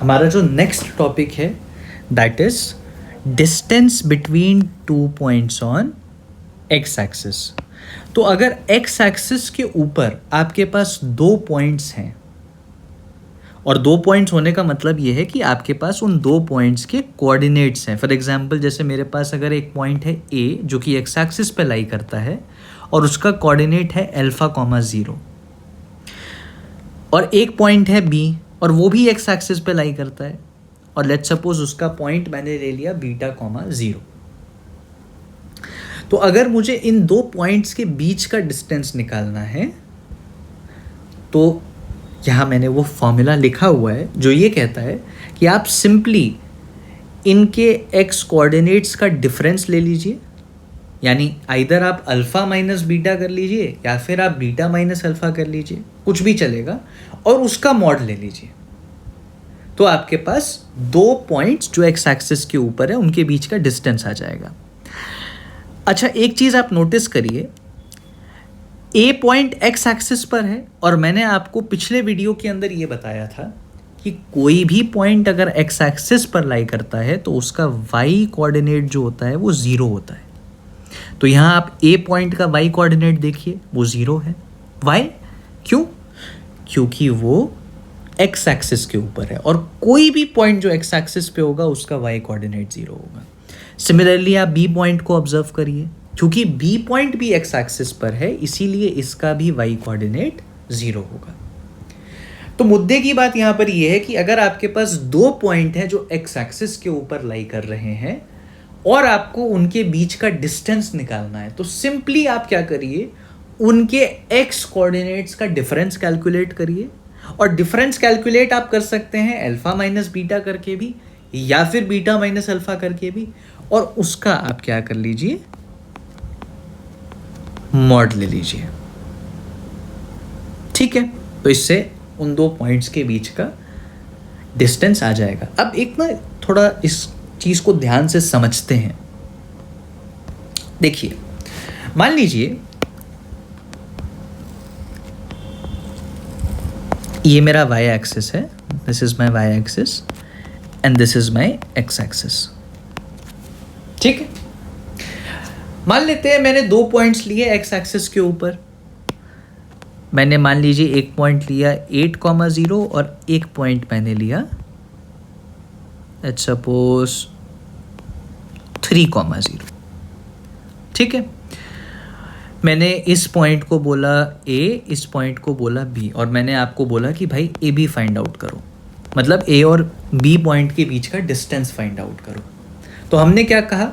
हमारा जो next topic है that is distance between 2 points on x axis. तो अगर एक्स एक्सिस के ऊपर आपके पास 2 पॉइंट्स हैं, और 2 पॉइंट्स होने का मतलब ये है कि आपके पास उन 2 पॉइंट्स के कोऑर्डिनेट्स हैं। फॉर एग्जांपल जैसे मेरे पास अगर एक पॉइंट है ए जो कि एक्स एक्सिस पे लाई करता है और उसका कोऑर्डिनेट है अल्फा कॉमा 0, और एक पॉइंट है बी और वो भी एक्स एक्सिस पे लाई करता है, और लेट्स सपोज उसका पॉइंट मैंने ले लिया बीटा कॉमा 0। तो अगर मुझे इन 2 पॉइंट्स के बीच का डिस्टेंस निकालना है तो यहाँ मैंने वो फॉर्मूला लिखा हुआ है जो ये कहता है कि आप सिंपली इनके एक्स कोऑर्डिनेट्स का डिफरेंस ले लीजिए, यानी आइदर आप अल्फ़ा माइनस बीटा कर लीजिए या फिर आप बीटा माइनस अल्फ़ा कर लीजिए, कुछ भी चलेगा, और उसका मॉड ले लीजिए। तो आपके पास 2 पॉइंट्स जो एक्स एक्सिस के ऊपर है उनके बीच का डिस्टेंस आ जाएगा। अच्छा, एक चीज़ आप नोटिस करिए, ए पॉइंट एक्स एक्सिस पर है और मैंने आपको पिछले वीडियो के अंदर ये बताया था कि कोई भी पॉइंट अगर एक्स एक्सिस पर लाई करता है तो उसका वाई कोऑर्डिनेट जो होता है वो 0 होता है। तो यहाँ आप ए पॉइंट का वाई कोऑर्डिनेट देखिए, वो 0 है। वाई? क्यों? क्योंकि वो एक्स एक्सिस के ऊपर है और कोई भी पॉइंट जो एक्स एक्सिस पे होगा उसका वाई कोऑर्डिनेट 0 होगा। सिमिलरली आप बी पॉइंट को ऑब्जर्व करिए, क्योंकि बी पॉइंट भी एक्स एक्सिस पर है इसीलिए इसका भी वाई कोऑर्डिनेट 0 होगा। तो मुद्दे की बात यहाँ पर यह है कि अगर आपके पास 2 पॉइंट हैं जो एक्स एक्सिस के ऊपर लाई कर रहे हैं और आपको उनके बीच का डिस्टेंस निकालना है, तो सिंपली आप क्या करिए, उनके एक्स कोऑर्डिनेट्स का डिफरेंस कैलकुलेट करिए। और डिफरेंस कैलकुलेट आप कर सकते हैं अल्फा माइनस बीटा करके भी या फिर बीटा माइनस अल्फा करके भी, और उसका आप क्या कर लीजिए, मॉड ले लीजिए। ठीक है, तो इससे उन 2 पॉइंट्स के बीच का डिस्टेंस आ जाएगा। अब एक ना थोड़ा इस चीज को ध्यान से समझते हैं। देखिए, मान लीजिए ये मेरा y एक्सिस है, this is my y axis and this is my x axis. ठीक है, मान लेते हैं मैंने 2 पॉइंट्स लिए x एक्सिस के ऊपर। मैंने मान लीजिए एक पॉइंट लिया 8,0 और एक पॉइंट मैंने लिया लेट्स सपोज 3,0। ठीक है, मैंने इस पॉइंट को बोला A, इस पॉइंट को बोला B, और मैंने आपको बोला कि भाई ए बी फाइंड आउट करो, मतलब A और B पॉइंट के बीच का डिस्टेंस फाइंड आउट करो। तो हमने क्या कहा,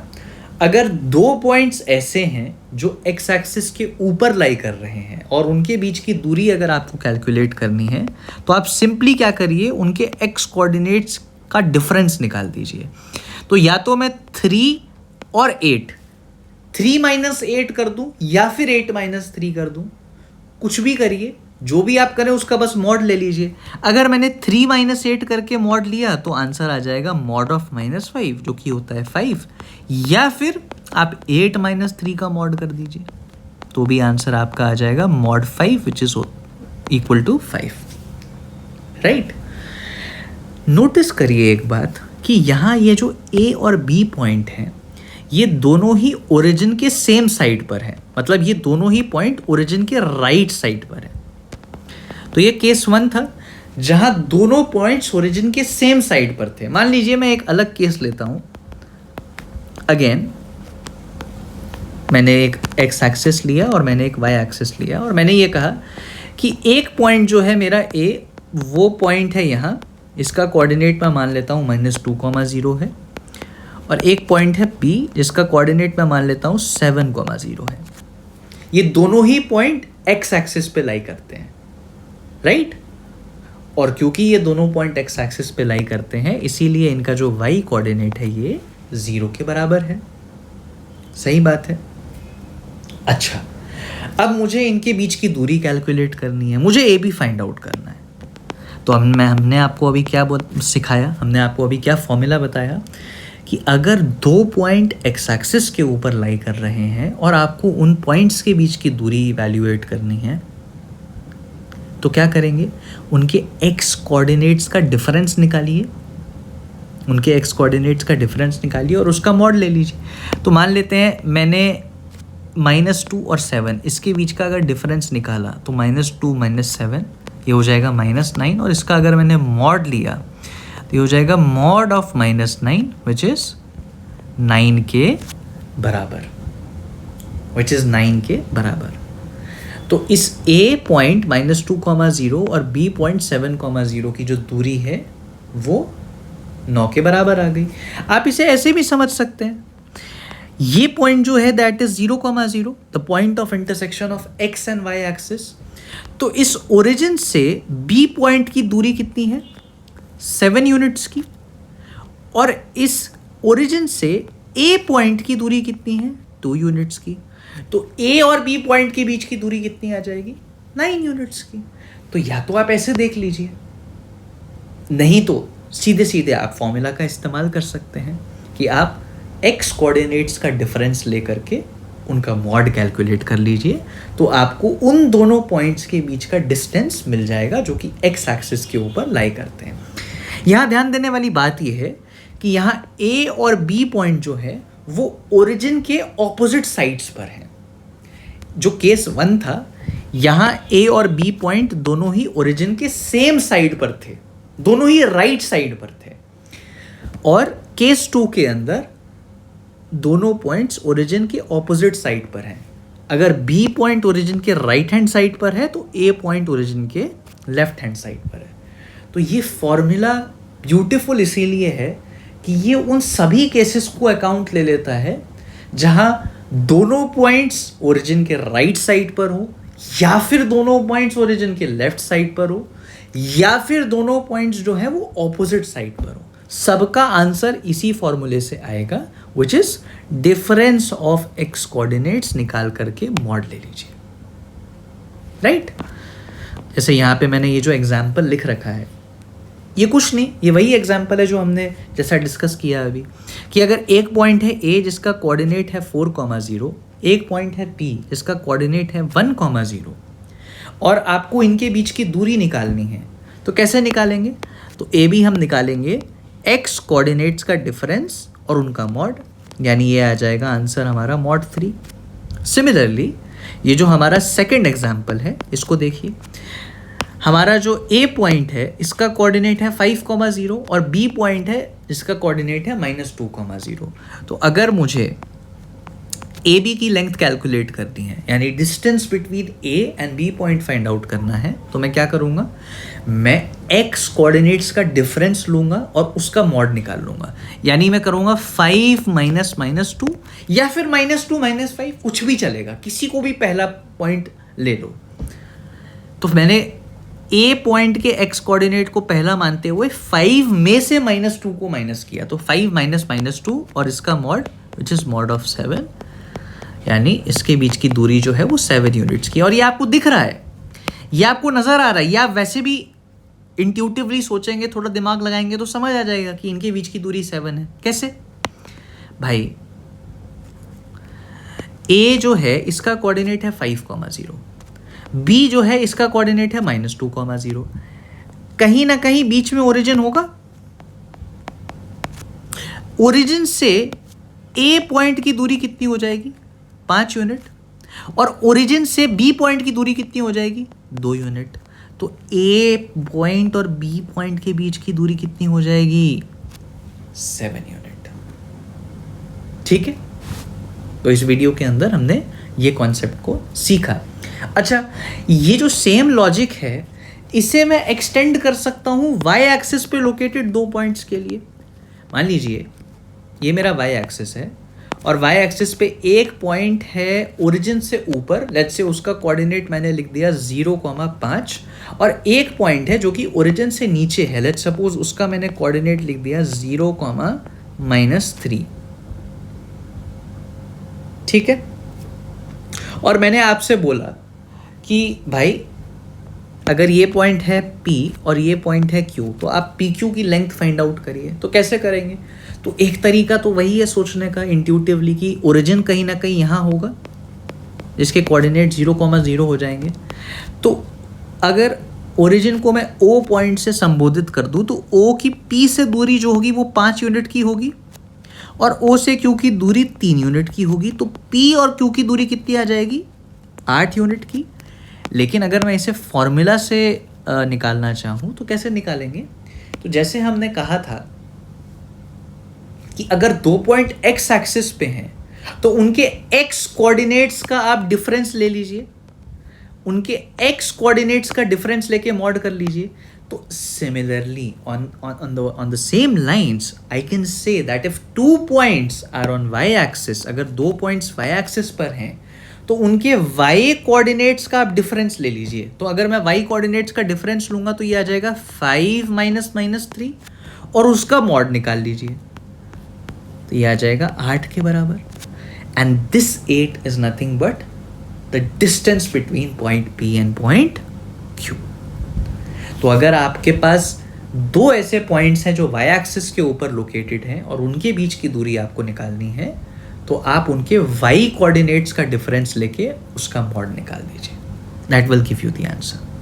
अगर 2 पॉइंट्स ऐसे हैं जो एक्स एक्सिस के ऊपर लाई कर रहे हैं और उनके बीच की दूरी अगर आपको कैलकुलेट करनी है तो आप सिंपली क्या करिए, उनके एक्स कोऑर्डिनेट्स का डिफरेंस निकाल दीजिए। तो या तो मैं 3 और 8, 3 माइनस 8 कर दूं या फिर 8 माइनस 3 कर दूं, कुछ भी करिए, जो भी आप करें उसका बस मॉड ले लीजिए। अगर मैंने 3 माइनस 8 करके मॉड लिया तो आंसर आ जाएगा मॉड ऑफ -5 जो कि होता है 5, या फिर आप 8 माइनस 3 का मॉड कर दीजिए तो भी आंसर आपका आ जाएगा mod 5 which is equal to 5। Right, notice करिए एक बात कि यहाँ ये जो ए और बी पॉइंट हैं ये दोनों ही ओरिजिन के सेम साइड पर है, मतलब ये दोनों ही पॉइंट ओरिजिन के राइट साइड पर है। तो ये केस 1 था जहां दोनों पॉइंट्स ओरिजिन के सेम साइड पर थे। मान लीजिए मैं एक अलग केस लेता हूं। अगेन मैंने एक एक्स एक्सिस लिया और मैंने एक वाई एक्सिस लिया और मैंने ये कहा कि एक पॉइंट जो है मेरा ए, वो पॉइंट है यहाँ, इसका कोऑर्डिनेट मैं मान लेता हूँ -2,0 है, और एक पॉइंट है बी जिसका कोऑर्डिनेट मैं मान लेता हूँ 7,0 है। ये दोनों ही पॉइंट एक्स एक्सिस पे लाई करते हैं, राइट? और क्योंकि ये दोनों पॉइंट एक्स एक्सिस पे लाई करते हैं इसीलिए इनका जो वाई कोऑर्डिनेट है ये 0 के बराबर है। सही बात है। अच्छा, अब मुझे इनके बीच की दूरी कैलकुलेट करनी है, मुझे ए बी फाइंड आउट करना है। तो हमने आपको अभी क्या सिखाया, हमने आपको अभी क्या फॉर्मूला बताया कि अगर 2 पॉइंट एक्स एक्सिस के ऊपर लाई कर रहे हैं और आपको उन पॉइंट्स के बीच की दूरी इवैल्यूएट करनी है तो क्या करेंगे, उनके एक्स कोऑर्डिनेट्स का डिफरेंस निकालिए उनके एक्स कोऑर्डिनेट्स का डिफरेंस निकालिए और उसका मॉड ले लीजिए। तो मान लेते हैं मैंने -2 और 7 इसके बीच का अगर डिफरेंस निकाला तो -2 -7 ये हो जाएगा -9, और इसका अगर मैंने मॉड लिया तो ये हो जाएगा मॉड ऑफ -9 विच इज़ 9 के बराबर, विच इज़ 9 के बराबर। तो इस A पॉइंट -2,0 और B पॉइंट 7,0 की जो दूरी है वो 9 के बराबर आ गई। आप इसे ऐसे भी समझ सकते हैं, ये पॉइंट जो है that is 0,0, the point of intersection of x and y axis. तो इस ओरिजिन से B पॉइंट की दूरी कितनी है? 7 यूनिट्स की। और इस ओरिजिन से A पॉइंट की दूरी कितनी है? 2 यूनिट्स की। तो A और B पॉइंट के बीच की दूरी कितनी आ जाएगी? 9 यूनिट्स की। तो या तो आप ऐसे देख लीजिए, नहीं तो सीधे सीधे आप फॉर्मूला का इस्तेमाल कर सकते हैं कि आप x कोऑर्डिनेट्स का डिफरेंस लेकर के उनका मॉड कैलकुलेट कर लीजिए, तो आपको उन दोनों पॉइंट्स के बीच का डिस्टेंस मिल जाएगा जो कि x एक्सिस के ऊपर लाई करते हैं। यहाँ ध्यान देने वाली बात यह है कि यहाँ A और B पॉइंट जो है वो ओरिजिन के ऑपोजिट साइड्स पर हैं। जो केस 1 था, यहाँ A और B पॉइंट दोनों ही ओरिजिन के सेम साइड पर थे, दोनों ही राइट साइड पर थे। और केस 2 के अंदर दोनों पॉइंट्स ओरिजिन के ऑपोजिट साइड पर हैं। अगर B पॉइंट ओरिजिन के राइट हैंड साइड पर है तो A पॉइंट ओरिजिन के लेफ्ट हैंड साइड पर है। तो ये फॉर्मूला ब्यूटीफुल इसीलिए है कि ये उन सभी केसेस को अकाउंट ले लेता है जहां दोनों पॉइंट्स ओरिजिन के राइट साइड पर हो, या फिर दोनों पॉइंट्स ओरिजिन के लेफ्ट साइड पर हो, या फिर दोनों पॉइंट्स जो है वो ऑपोजिट साइड पर हो। सबका आंसर इसी फॉर्मूले से आएगा, which is difference of x coordinates निकाल करके मॉड ले लीजिए, राइट। जैसे यहाँ पे मैंने ये जो एग्जाम्पल लिख रखा है, ये कुछ नहीं, ये वही एग्जाम्पल है जो हमने जैसा डिस्कस किया अभी, कि अगर एक पॉइंट है A जिसका कोऑर्डिनेट है 4,0, एक पॉइंट है P जिसका कोऑर्डिनेट है 1,0, और आपको इनके बीच की दूरी निकालनी है, तो कैसे निकालेंगे? तो AB हम निकालेंगे x कोऑर्डिनेट्स का डिफरेंस और उनका मॉड, यानी ये आ जाएगा आंसर हमारा मॉड 3। सिमिलरली ये जो हमारा सेकंड एग्जाम्पल है इसको देखिए, हमारा जो A पॉइंट है इसका कोऑर्डिनेट है 5,0 और B पॉइंट है जिसका कोऑर्डिनेट है -2,0। तो अगर मुझे AB की लेंथ कैलकुलेट करनी है, यानी distance between A and B point find out करना है, तो मैं क्या करूँगा? मैं x कोऑर्डिनेट्स का डिफरेंस लूँगा और उसका मॉड निकाल लूँगा। यानी मैं करूँगा 5 - -2 या फिर -2 - 5, कुछ भी चलेगा, किसी को भी पहला पॉइंट ले लो। तो मैंने A पॉइंट के x कोऑर्डिनेट को पहला मानते हुए 5 में से -2 को माइनस किया, तो 5 - -2 और इसका mod which is mod of 7, यानी इसके बीच की दूरी जो है वो 7 यूनिट्स की। और ये आपको दिख रहा है, ये आपको नज़र आ रहा है, या आप वैसे भी इंट्यूटिवली सोचेंगे, थोड़ा दिमाग लगाएंगे तो समझ आ जाएगा कि इनके बीच की दूरी 7 है। कैसे भाई? A जो है इसका कोऑर्डिनेट है 5,0, B जो है इसका कोऑर्डिनेट है -2,0। कहीं ना कहीं बीच में ओरिजिन होगा। ओरिजिन से A पॉइंट की दूरी कितनी हो जाएगी? 5 यूनिट। और ओरिजिन से B पॉइंट की दूरी कितनी हो जाएगी? 2 यूनिट। तो A पॉइंट और B पॉइंट के बीच की दूरी कितनी हो जाएगी? 7 यूनिट। ठीक है, तो इस वीडियो के अंदर हमने ये कॉन्सेप्ट को सीखा। अच्छा, ये जो सेम लॉजिक है इसे मैं एक्सटेंड कर सकता हूँ y एक्सिस पे लोकेटेड 2 पॉइंट्स के लिए। मान लीजिए ये मेरा y एक्सिस है और y एक्सिस पे एक पॉइंट है ओरिजिन से ऊपर, लेट्स से उसका कोऑर्डिनेट मैंने लिख दिया 0,5, और एक पॉइंट है जो कि ओरिजिन से नीचे है, लेट्स सपोज उसका मैंने कोऑर्डिनेट लिख दिया 0,-3। ठीक है, और मैंने आपसे बोला कि भाई अगर ये पॉइंट है P और ये पॉइंट है Q, तो आप PQ की लेंथ फाइंड आउट करिए। तो कैसे करेंगे? तो एक तरीका तो वही है सोचने का इंट्यूटिवली कि ओरिजिन कहीं ना कहीं यहाँ होगा जिसके कोऑर्डिनेट 0,0 हो जाएंगे। तो अगर ओरिजिन को मैं ओ पॉइंट से संबोधित कर दूं तो ओ की पी से दूरी जो होगी वो 5 यूनिट की होगी और ओ से क्यू की दूरी 3 यूनिट की होगी, तो पी और क्यू की दूरी कितनी आ जाएगी? 8 यूनिट की। लेकिन अगर मैं इसे फॉर्मूला से निकालना चाहूँ तो कैसे निकालेंगे? तो जैसे हमने कहा था कि अगर 2 पॉइंट एक्स एक्सिस पे हैं तो उनके एक्स कोऑर्डिनेट्स का आप डिफरेंस ले लीजिए, उनके एक्स कोऑर्डिनेट्स का डिफरेंस लेके मॉड कर लीजिए। तो similarly on the same lines I can say that if 2 points are on y axis, अगर 2 पॉइंट्स y axis पर हैं तो उनके y कोऑर्डिनेट्स का आप डिफरेंस ले लीजिए। तो अगर मैं y कोऑर्डिनेट्स का डिफरेंस लूंगा तो ये आ जाएगा 5 माइनस माइनस 3 और उसका मॉड निकाल लीजिए तो ये आ जाएगा 8 के बराबर। And this 8 is nothing but the distance between point P and point Q। तो अगर आपके पास दो ऐसे पॉइंट्स हैं जो y एक्सिस के ऊपर लोकेटेड हैं और उनके बीच की दूरी आपको निकालनी है तो आप उनके y कोऑर्डिनेट्स का डिफरेंस लेके उसका मॉड निकाल दीजिए। That will give you the answer.